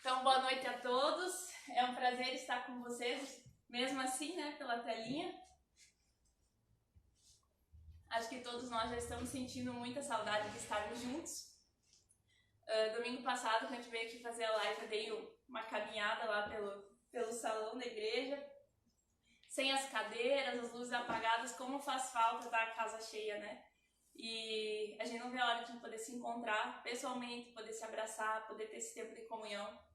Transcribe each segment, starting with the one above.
Então, boa noite a todos. É um prazer estar com vocês, mesmo assim, né, pela telinha. Acho que todos nós já estamos sentindo muita saudade de estarmos juntos. Domingo passado, quando a gente veio aqui fazer a live, eu dei uma caminhada lá pelo salão da igreja, sem as cadeiras, as luzes apagadas, como faz falta estar a casa cheia, né? E a gente não vê a hora de poder se encontrar pessoalmente, poder se abraçar, poder ter esse tempo de comunhão,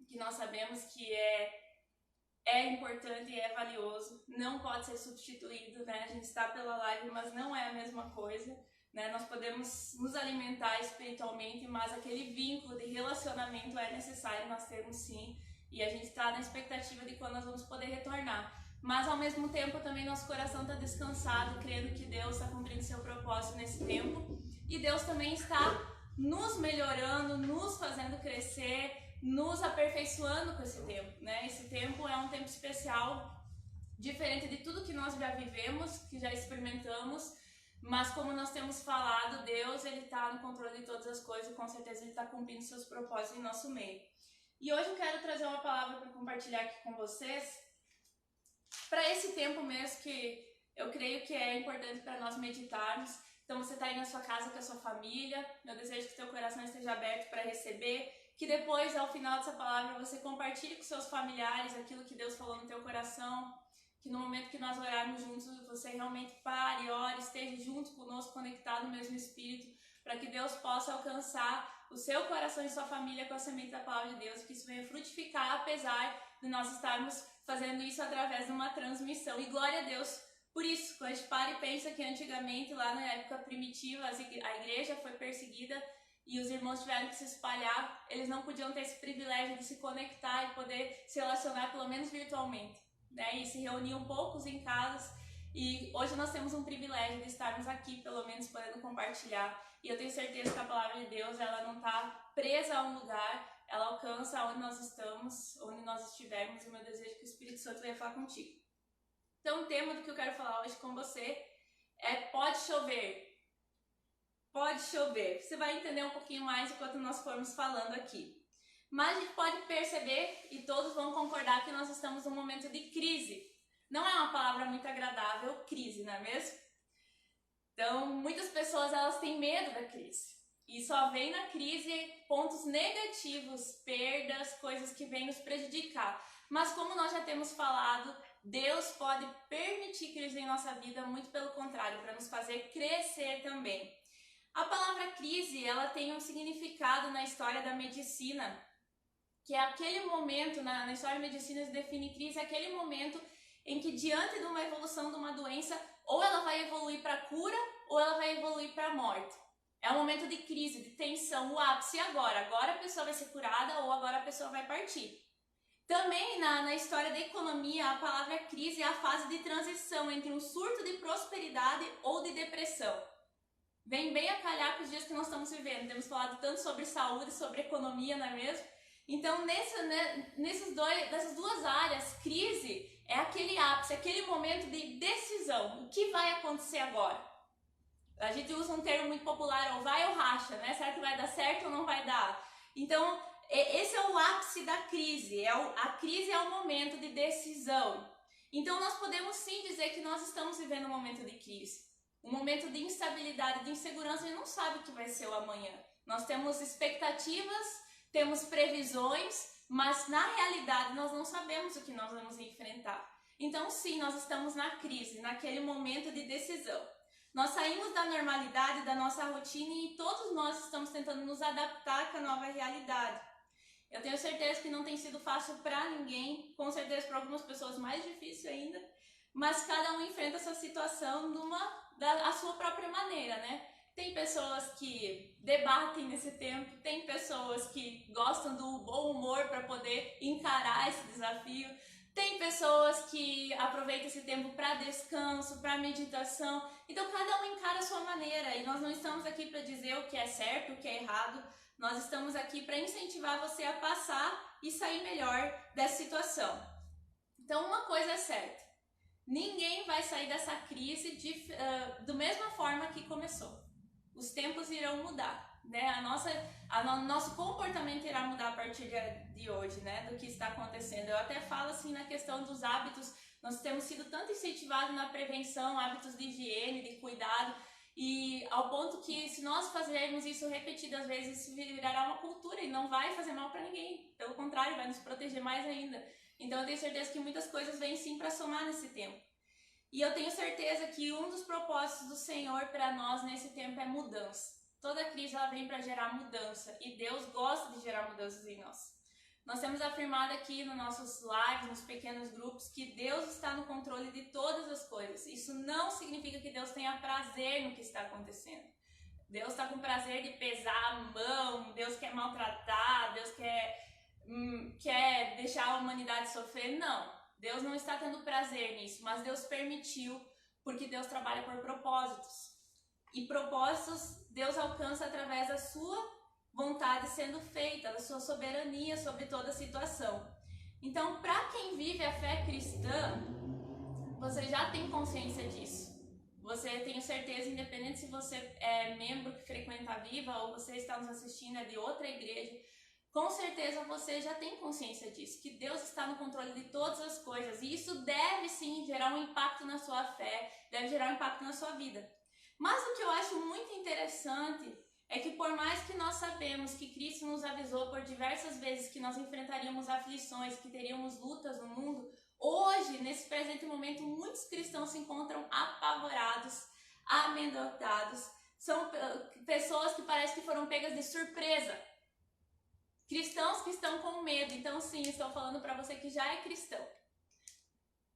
que nós sabemos que é importante e é valioso, não pode ser substituído, né? A gente está pela live, mas não é a mesma coisa, né? Nós podemos nos alimentar espiritualmente, mas aquele vínculo de relacionamento é necessário, nós temos sim, e a gente está na expectativa de quando nós vamos poder retornar. Mas ao mesmo tempo também nosso coração está descansado, crendo que Deus está cumprindo seu propósito nesse tempo, e Deus também está nos melhorando, nos fazendo crescer, nos aperfeiçoando com esse tempo, né? Esse tempo é um tempo especial, diferente de tudo que nós já vivemos, que já experimentamos, mas como nós temos falado, Deus, Ele está no controle de todas as coisas e com certeza Ele está cumprindo seus propósitos em nosso meio. E hoje eu quero trazer uma palavra para compartilhar aqui com vocês, para esse tempo mesmo que eu creio que é importante para nós meditarmos. Então você está aí na sua casa com a sua família, eu desejo que teu coração esteja aberto para receber, que depois, ao final dessa palavra, você compartilhe com seus familiares aquilo que Deus falou no teu coração, que no momento que nós orarmos juntos, você realmente pare, ore, esteja junto conosco, conectado no mesmo Espírito, para que Deus possa alcançar o seu coração e sua família com a semente da palavra de Deus, que isso venha frutificar, apesar de nós estarmos fazendo isso através de uma transmissão. E glória a Deus por isso. Quando a gente para e pensa que antigamente, lá na época primitiva, a igreja foi perseguida, e os irmãos tiveram que se espalhar, eles não podiam ter esse privilégio de se conectar e poder se relacionar, pelo menos virtualmente, né? E se reuniam poucos em casas, e hoje nós temos um privilégio de estarmos aqui, pelo menos podendo compartilhar, e eu tenho certeza que a palavra de Deus, ela não está presa a um lugar, ela alcança onde nós estamos, onde nós estivermos, e o meu desejo é que o Espírito Santo venha falar contigo. Então o tema do que eu quero falar hoje com você é pode chover. Pode chover. Você vai entender um pouquinho mais enquanto nós formos falando aqui. Mas a gente pode perceber, e todos vão concordar, que nós estamos num momento de crise. Não é uma palavra muito agradável, crise, não é mesmo? Então, muitas pessoas elas têm medo da crise. E só vem na crise pontos negativos, perdas, coisas que vêm nos prejudicar. Mas como nós já temos falado, Deus pode permitir crise em nossa vida, muito pelo contrário, para nos fazer crescer também. A palavra crise, ela tem um significado na história da medicina, que é aquele momento, na história da medicina se define crise, é aquele momento em que diante de uma evolução de uma doença, ou ela vai evoluir para a cura, ou ela vai evoluir para a morte. É um momento de crise, de tensão, o ápice agora a pessoa vai ser curada, ou agora a pessoa vai partir. Também na história da economia, a palavra crise é a fase de transição entre um surto de prosperidade ou de depressão. Vem bem a calhar com os dias que nós estamos vivendo. Temos falado tanto sobre saúde, sobre economia, não é mesmo? Então, nessas duas áreas, crise é aquele ápice, aquele momento de decisão. O que vai acontecer agora? A gente usa um termo muito popular, ou vai ou racha, né? Será que vai dar certo ou não vai dar? Então, esse é o ápice da crise. A crise é o momento de decisão. Então, nós podemos sim dizer que nós estamos vivendo um momento de crise. Um momento de instabilidade, de insegurança, a gente não sabe o que vai ser o amanhã. Nós temos expectativas, temos previsões, mas na realidade nós não sabemos o que nós vamos enfrentar. Então sim, nós estamos na crise, naquele momento de decisão. Nós saímos da normalidade, da nossa rotina e todos nós estamos tentando nos adaptar com a nova realidade. Eu tenho certeza que não tem sido fácil para ninguém, com certeza para algumas pessoas mais difícil ainda, mas cada um enfrenta essa situação da sua própria maneira, né? Tem pessoas que debatem nesse tempo, tem pessoas que gostam do bom humor para poder encarar esse desafio, tem pessoas que aproveitam esse tempo para descanso, para meditação. Então cada um encara a sua maneira e nós não estamos aqui para dizer o que é certo, o que é errado, nós estamos aqui para incentivar você a passar e sair melhor dessa situação. Então uma coisa é certa. Ninguém vai sair dessa crise da mesma forma que começou. Os tempos irão mudar. né? Nosso comportamento irá mudar a partir de hoje, né? Do que está acontecendo. Eu até falo assim na questão dos hábitos. Nós temos sido tanto incentivados na prevenção, hábitos de higiene, de cuidado, e ao ponto que se nós fazermos isso repetidas vezes, isso virará uma cultura e não vai fazer mal para ninguém. Pelo contrário, vai nos proteger mais ainda. Então eu tenho certeza que muitas coisas vêm sim para somar nesse tempo. E eu tenho certeza que um dos propósitos do Senhor para nós nesse tempo é mudança. Toda crise ela vem para gerar mudança e Deus gosta de gerar mudanças em nós. Nós temos afirmado aqui nos nossos lives, nos pequenos grupos, que Deus está no controle de todas as coisas. Isso não significa que Deus tenha prazer no que está acontecendo. Deus está com prazer de pesar a mão, Deus quer maltratar, Deus quer deixar a humanidade sofrer. Não, Deus não está tendo prazer nisso, mas Deus permitiu, porque Deus trabalha por propósitos. E propósitos Deus alcança através da sua vontade sendo feita, da sua soberania sobre toda a situação. Então, para quem vive a fé cristã, você já tem consciência disso. Você tem certeza, independente se você é membro que frequenta a Viva ou você está nos assistindo de outra igreja, com certeza você já tem consciência disso, que Deus está no controle de todas as coisas. E isso deve sim gerar um impacto na sua fé, deve gerar um impacto na sua vida. Mas o que eu acho muito interessante é que por mais que nós sabemos que Cristo nos avisou por diversas vezes que nós enfrentaríamos aflições, que teríamos lutas no mundo, hoje, nesse presente momento, muitos cristãos se encontram apavorados, amedrontados. São pessoas que parecem que foram pegas de surpresa. Cristãos que estão com medo. Então sim, estou falando para você que já é cristão.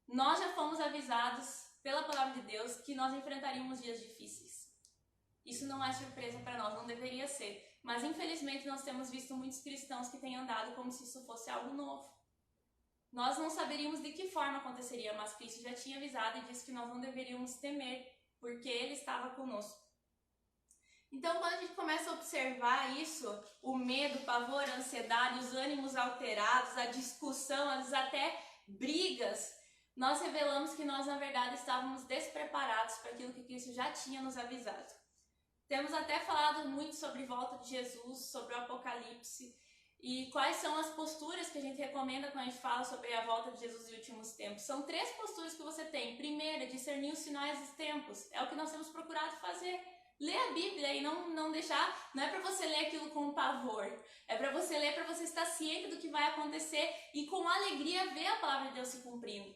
Nós já fomos avisados pela palavra de Deus que nós enfrentaríamos dias difíceis. Isso não é surpresa para nós, não deveria ser. Mas infelizmente nós temos visto muitos cristãos que têm andado como se isso fosse algo novo. Nós não saberíamos de que forma aconteceria, mas Cristo já tinha avisado e disse que nós não deveríamos temer, porque Ele estava conosco. Então quando a gente começa a observar isso, o medo, o pavor, a ansiedade, os ânimos alterados, a discussão, às vezes até brigas, nós revelamos que nós na verdade estávamos despreparados para aquilo que Cristo já tinha nos avisado. Temos até falado muito sobre a volta de Jesus, sobre o Apocalipse e quais são as posturas que a gente recomenda quando a gente fala sobre a volta de Jesus nos últimos tempos. São 3 posturas que você tem. Primeira, discernir os sinais dos tempos. É o que nós temos procurado fazer. Ler a Bíblia e não deixar, não é para você ler aquilo com pavor. É para você ler, para você estar ciente do que vai acontecer e com alegria ver a palavra de Deus se cumprindo.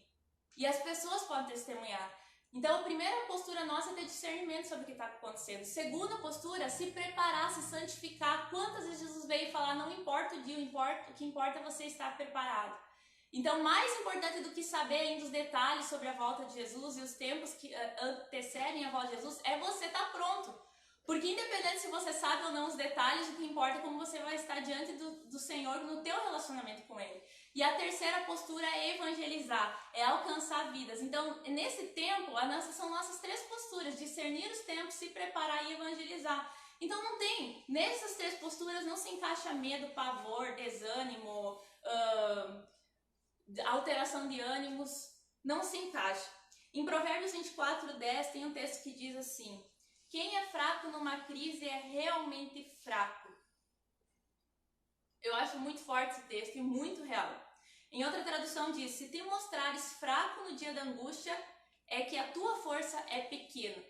E as pessoas podem testemunhar. Então, a primeira postura nossa é ter discernimento sobre o que está acontecendo. Segunda postura, se preparar, se santificar. Quantas vezes Jesus veio falar, não importa o dia, o que importa é você estar preparado. Então, mais importante do que saber ainda os detalhes sobre a volta de Jesus e os tempos que antecedem a volta de Jesus, é você estar pronto. Porque independente se você sabe ou não os detalhes, o que importa é como você vai estar diante do Senhor no teu relacionamento com Ele. E a terceira postura é evangelizar, é alcançar vidas. Então, nesse tempo, são nossas 3 posturas, discernir os tempos, se preparar e evangelizar. Então não tem, nessas 3 posturas não se encaixa medo, pavor, desânimo, alteração de ânimos, não se encaixa. Em Provérbios 24:10 tem um texto que diz assim: quem é fraco numa crise é realmente fraco. Eu acho muito forte esse texto e muito real. Em outra tradução diz: se te mostrares fraco no dia da angústia, é que a tua força é pequena.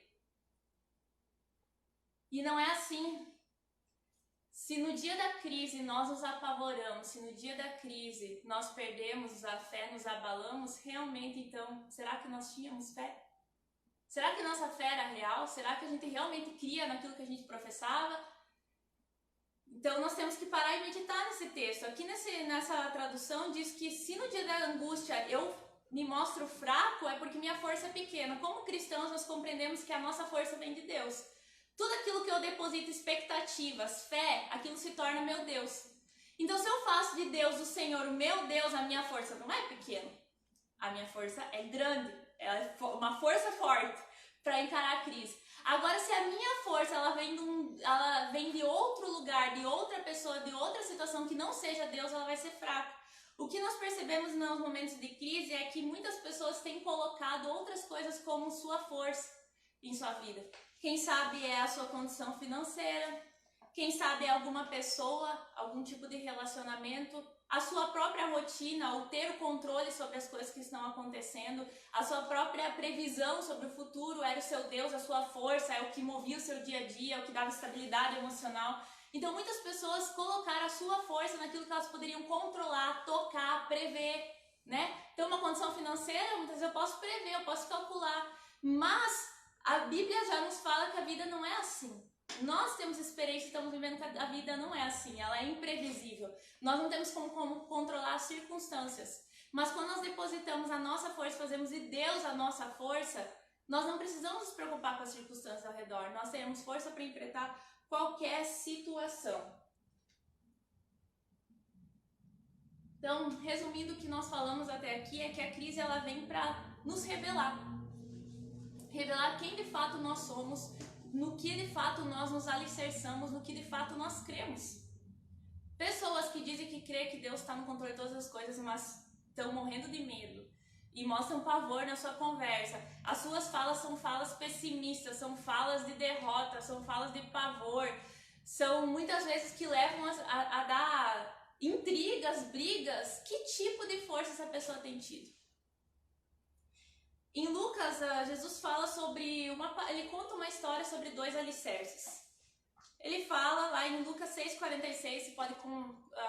E não é assim. Se no dia da crise nós nos apavoramos, se no dia da crise nós perdemos a fé, nos abalamos, realmente então, será que nós tínhamos fé? Será que nossa fé era real? Será que a gente realmente cria naquilo que a gente professava? Então nós temos que parar e meditar nesse texto. Aqui nessa tradução diz que se no dia da angústia eu me mostro fraco, é porque minha força é pequena. Como cristãos nós compreendemos que a nossa força vem de Deus. Tudo aquilo que eu deposito expectativas, fé, aquilo se torna meu Deus. Então se eu faço de Deus o Senhor o meu Deus, a minha força não é pequena. A minha força é grande, ela é uma força forte para encarar a crise. Agora, se a minha força ela vem de outro lugar, de outra pessoa, de outra situação que não seja Deus, ela vai ser fraca. O que nós percebemos nos momentos de crise é que muitas pessoas têm colocado outras coisas como sua força em sua vida. Quem sabe é a sua condição financeira, quem sabe alguma pessoa, algum tipo de relacionamento, a sua própria rotina, ou ter o controle sobre as coisas que estão acontecendo, a sua própria previsão sobre o futuro era o seu Deus, a sua força, é o que movia o seu dia a dia, é o que dava estabilidade emocional. Então muitas pessoas colocaram a sua força naquilo que elas poderiam controlar, tocar, prever, né? Então uma condição financeira, muitas vezes eu posso prever, eu posso calcular, mas a Bíblia já nos fala que a vida não é assim. Nós temos experiência, estamos vivendo que a vida não é assim, ela é imprevisível. Nós não temos como controlar as circunstâncias. Mas quando nós depositamos a nossa força, fazemos de Deus a nossa força, nós não precisamos nos preocupar com as circunstâncias ao redor. Nós teremos força para enfrentar qualquer situação. Então, resumindo o que nós falamos até aqui, é que a crise ela vem para nos revelar. Revelar quem de fato nós somos, no que de fato nós nos alicerçamos, no que de fato nós cremos. Pessoas que dizem que crê que Deus está no controle de todas as coisas, mas estão morrendo de medo e mostram pavor na sua conversa. As suas falas são falas pessimistas, são falas de derrota, são falas de pavor, são muitas vezes que levam a dar intrigas, brigas. Que tipo de força essa pessoa tem tido? Em Lucas, Jesus fala sobre ele conta uma história sobre 2 alicerces. Ele fala lá em Lucas 6,46, você pode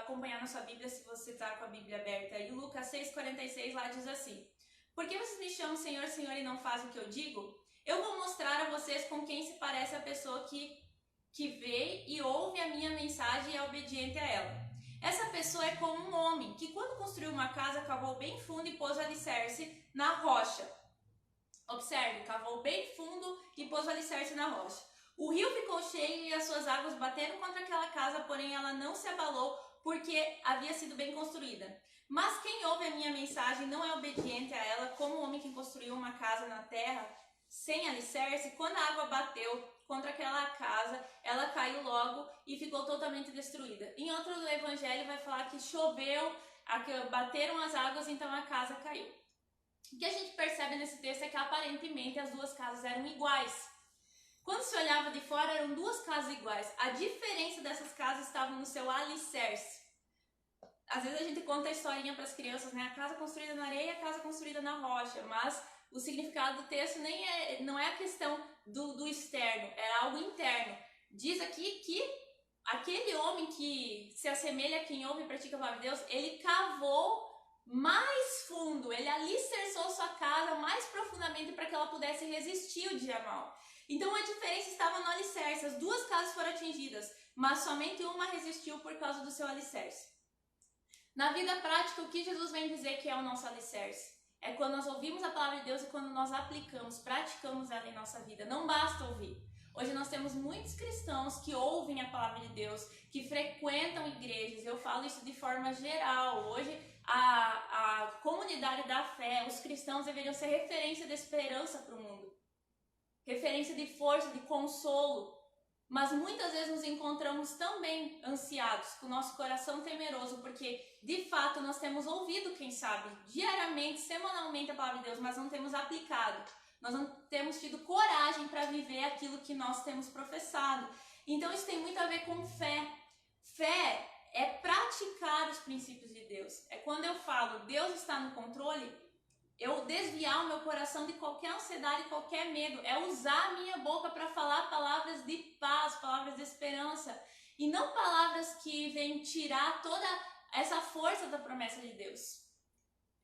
acompanhar na sua Bíblia se você está com a Bíblia aberta. Em Lucas 6,46 lá diz assim: por que vocês me chamam Senhor, Senhor e não fazem o que eu digo? Eu vou mostrar a vocês com quem se parece a pessoa que vê e ouve a minha mensagem e é obediente a ela. Essa pessoa é como um homem que quando construiu uma casa, cavou bem fundo e pôs o alicerce na rocha. Observe, cavou bem fundo e pôs o alicerce na rocha. O rio ficou cheio e as suas águas bateram contra aquela casa, porém ela não se abalou porque havia sido bem construída. Mas quem ouve a minha mensagem não é obediente a ela, como o homem que construiu uma casa na terra sem alicerce. Quando a água bateu contra aquela casa, ela caiu logo e ficou totalmente destruída. Em outro evangelho vai falar que choveu, bateram as águas, então a casa caiu. O que a gente percebe nesse texto é que aparentemente as 2 casas eram iguais. Quando se olhava de fora, eram 2 casas iguais. A diferença dessas casas estava no seu alicerce. Às vezes a gente conta a historinha para as crianças, né? A casa construída na areia e a casa construída na rocha. Mas o significado do texto não é a questão do externo, era algo interno. Diz aqui que aquele homem que se assemelha a quem ouve e pratica a palavra de Deus, ele cavou mais fundo, ele alicerçou sua casa mais profundamente para que ela pudesse resistir o dia mau. Então a diferença estava no alicerce. As 2 casas foram atingidas, mas somente uma resistiu por causa do seu alicerce. Na vida prática, o que Jesus vem dizer que é o nosso alicerce? É quando nós ouvimos a palavra de Deus e quando nós aplicamos, praticamos ela em nossa vida. Não basta ouvir. Hoje nós temos muitos cristãos que ouvem a palavra de Deus, que frequentam igrejas. Eu falo isso de forma geral. Hoje a comunidade da fé, os cristãos deveriam ser referência de esperança para o mundo. Referência de força, de consolo. Mas muitas vezes nos encontramos também ansiados, com o nosso coração temeroso, porque de fato nós temos ouvido, quem sabe, diariamente, semanalmente a palavra de Deus, mas não temos aplicado. Nós não temos tido coragem para viver aquilo que nós temos professado. Então isso tem muito a ver com fé. Fé é praticar os princípios de Deus. É quando eu falo, Deus está no controle, eu desviar o meu coração de qualquer ansiedade, qualquer medo. É usar a minha boca para falar palavras de paz, palavras de esperança. E não palavras que vêm tirar toda essa força da promessa de Deus.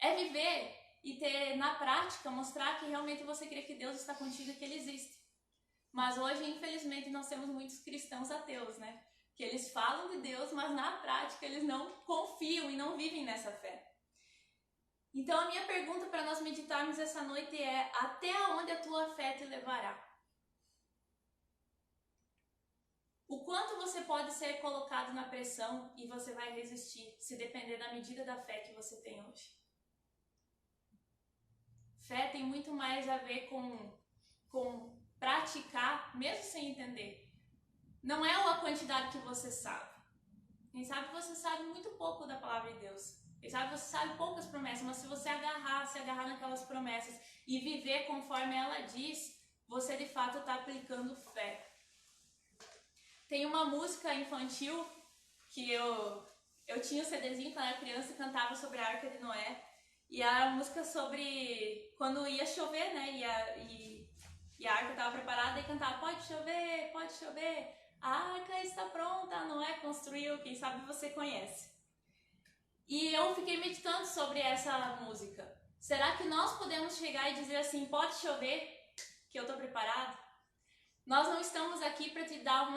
É viver e ter na prática, mostrar que realmente você crê que Deus está contigo e que Ele existe. Mas hoje, infelizmente, nós temos muitos cristãos ateus, né? Que eles falam de Deus, mas na prática eles não confiam e não vivem nessa fé. Então a minha pergunta para nós meditarmos essa noite é: até onde a tua fé te levará? O quanto você pode ser colocado na pressão e você vai resistir, se depender da medida da fé que você tem hoje? Fé tem muito mais a ver com praticar, mesmo sem entender. Não é a quantidade que você sabe. Quem sabe você sabe muito pouco da palavra de Deus. Quem sabe você sabe poucas promessas, mas se você se agarrar naquelas promessas e viver conforme ela diz, você de fato está aplicando fé. Tem uma música infantil que eu tinha o CDzinho quando era criança e cantava sobre a Arca de Noé. E a música sobre quando ia chover, né? E a arca estava preparada e cantava: pode chover, a arca está pronta, Noé construiu, quem sabe você conhece. E eu fiquei meditando sobre essa música. Será que nós podemos chegar e dizer assim: pode chover, que eu estou preparado? Nós não estamos aqui para te dar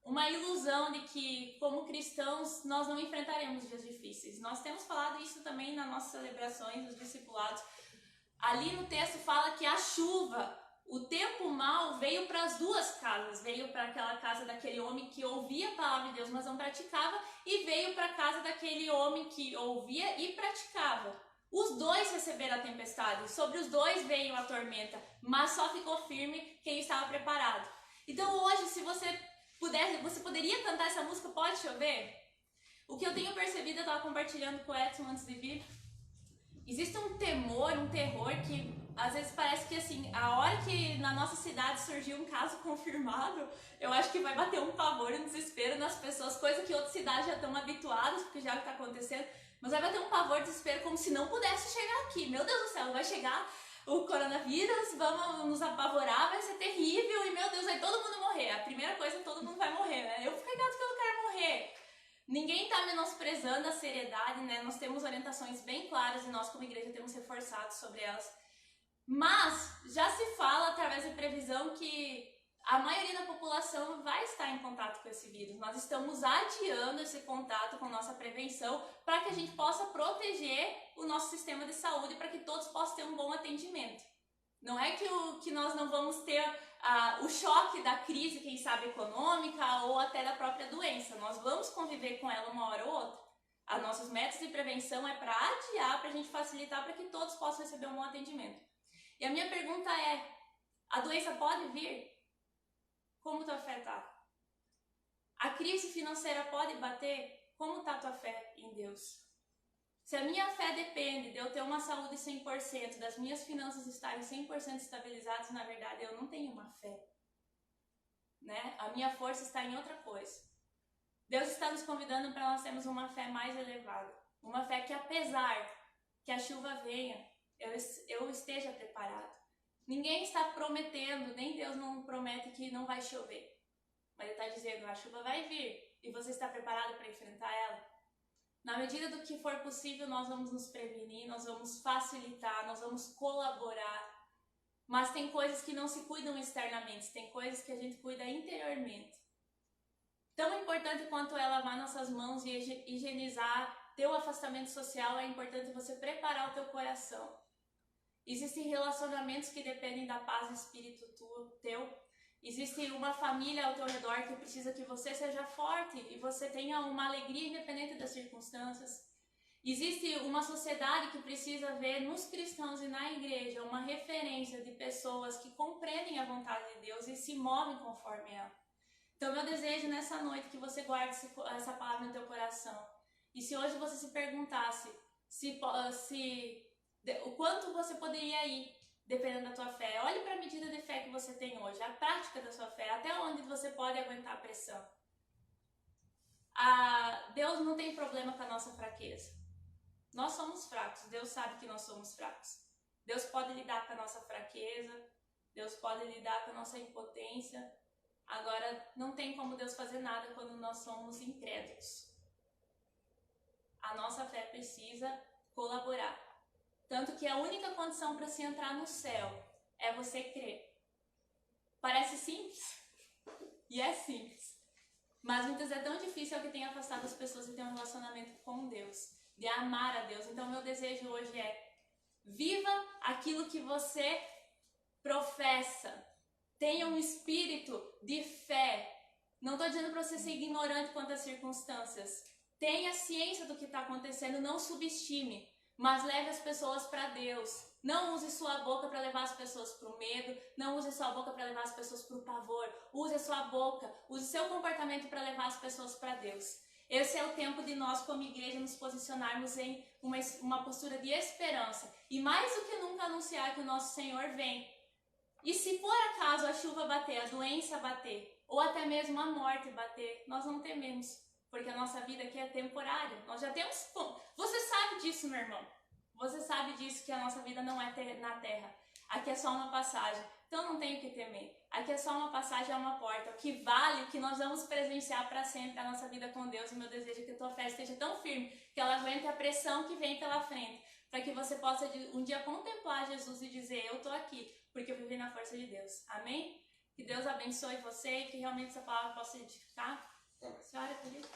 uma ilusão de que, como cristãos, nós não enfrentaremos dias difíceis. Nós temos falado isso também nas nossas celebrações, nos discipulados. Ali no texto fala que a chuva, o tempo mau, veio para as duas casas. Veio para aquela casa daquele homem que ouvia a palavra de Deus, mas não praticava, e veio para a casa daquele homem que ouvia e praticava. Os dois receberam a tempestade, sobre os dois veio a tormenta, mas só ficou firme quem estava preparado. Então hoje, se você poderia cantar essa música, pode chover? O que eu tenho percebido, eu estava compartilhando com o Edson antes de vir, existe um temor, um terror que às vezes parece que assim, a hora que na nossa cidade surgiu um caso confirmado, eu acho que vai bater um pavor e um desespero nas pessoas, coisa que outras cidades já estão habituadas, porque já está acontecendo, mas vai bater um pavor e desespero como se não pudesse chegar aqui. Meu Deus do céu, vai chegar o coronavírus, vamos nos apavorar, vai ser terrível e meu Deus, vai todo mundo morrer. A primeira coisa, todo mundo vai morrer, né? Eu fico ligado que eu não quero morrer. Ninguém está menosprezando a seriedade, né? Nós temos orientações bem claras e nós como igreja temos reforçado sobre elas. Mas já se fala através de previsão que a maioria da população vai estar em contato com esse vírus. Nós estamos adiando esse contato com nossa prevenção para que a gente possa proteger o nosso sistema de saúde, para que todos possam ter um bom atendimento. Não é que nós não vamos ter o choque da crise, quem sabe econômica, ou até da própria doença. Nós vamos conviver com ela uma hora ou outra. Os nossos métodos de prevenção é para adiar, para a gente facilitar, para que todos possam receber um bom atendimento. E a minha pergunta é: a doença pode vir? Como tua fé está? A crise financeira pode bater? Como está a tua fé em Deus? Se a minha fé depende de eu ter uma saúde 100%, das minhas finanças estarem 100% estabilizadas, na verdade eu não tenho uma fé, né? A minha força está em outra coisa. Deus está nos convidando para nós termos uma fé mais elevada. Uma fé que, apesar que a chuva venha, eu esteja preparado. Ninguém está prometendo, nem Deus não promete que não vai chover. Mas Ele está dizendo: a chuva vai vir e você está preparado para enfrentar ela? Na medida do que for possível, nós vamos nos prevenir, nós vamos facilitar, nós vamos colaborar. Mas tem coisas que não se cuidam externamente, tem coisas que a gente cuida interiormente. Tão importante quanto é lavar nossas mãos e higienizar, ter o afastamento social, é importante você preparar o teu coração. Existem relacionamentos que dependem da paz do espírito teu. Existe uma família ao teu redor que precisa que você seja forte e você tenha uma alegria independente das circunstâncias. Existe uma sociedade que precisa ver nos cristãos e na igreja uma referência de pessoas que compreendem a vontade de Deus e se movem conforme ela. Então, meu desejo nessa noite é que você guarde essa palavra no teu coração. E se hoje você se perguntasse o quanto você poderia ir, dependendo da tua fé, olhe para a medida de fé que você tem hoje, a prática da sua fé, até onde você pode aguentar a pressão. Deus não tem problema com a nossa fraqueza. Nós somos fracos, Deus sabe que nós somos fracos. Deus pode lidar com a nossa fraqueza, Deus pode lidar com a nossa impotência. Agora, não tem como Deus fazer nada quando nós somos incrédulos. A nossa fé precisa colaborar. Tanto que a única condição para se entrar no céu é você crer. Parece simples? E é simples. Mas muitas vezes é tão difícil, é o que tem afastado as pessoas de ter um relacionamento com Deus, de amar a Deus. Então, meu desejo hoje é: viva aquilo que você professa. Tenha um espírito de fé. Não estou dizendo para você ser ignorante quanto às circunstâncias. Tenha ciência do que está acontecendo, não subestime, mas leve as pessoas para Deus. Não use sua boca para levar as pessoas para o medo, não use sua boca para levar as pessoas para o pavor. Use a sua boca, use seu comportamento para levar as pessoas para Deus. Esse é o tempo de nós, como igreja, nos posicionarmos em uma postura de esperança. E mais do que nunca anunciar que o nosso Senhor vem. E se por acaso a chuva bater, a doença bater, ou até mesmo a morte bater, nós não tememos, porque a nossa vida aqui é temporária. Nós já temos... Você sabe disso, meu irmão. Você sabe disso, que a nossa vida não é na terra. Aqui é só uma passagem. Então não tenho o que temer. Aqui é só uma passagem, é uma porta. O que vale, o que nós vamos presenciar para sempre, a nossa vida com Deus. O meu desejo é que a tua fé esteja tão firme, que ela aguente a pressão que vem pela frente, para que você possa um dia contemplar Jesus e dizer, eu estou aqui, porque eu vivi na força de Deus. Amém? Que Deus abençoe você e que realmente essa palavra possa edificar. Senhora, por isso.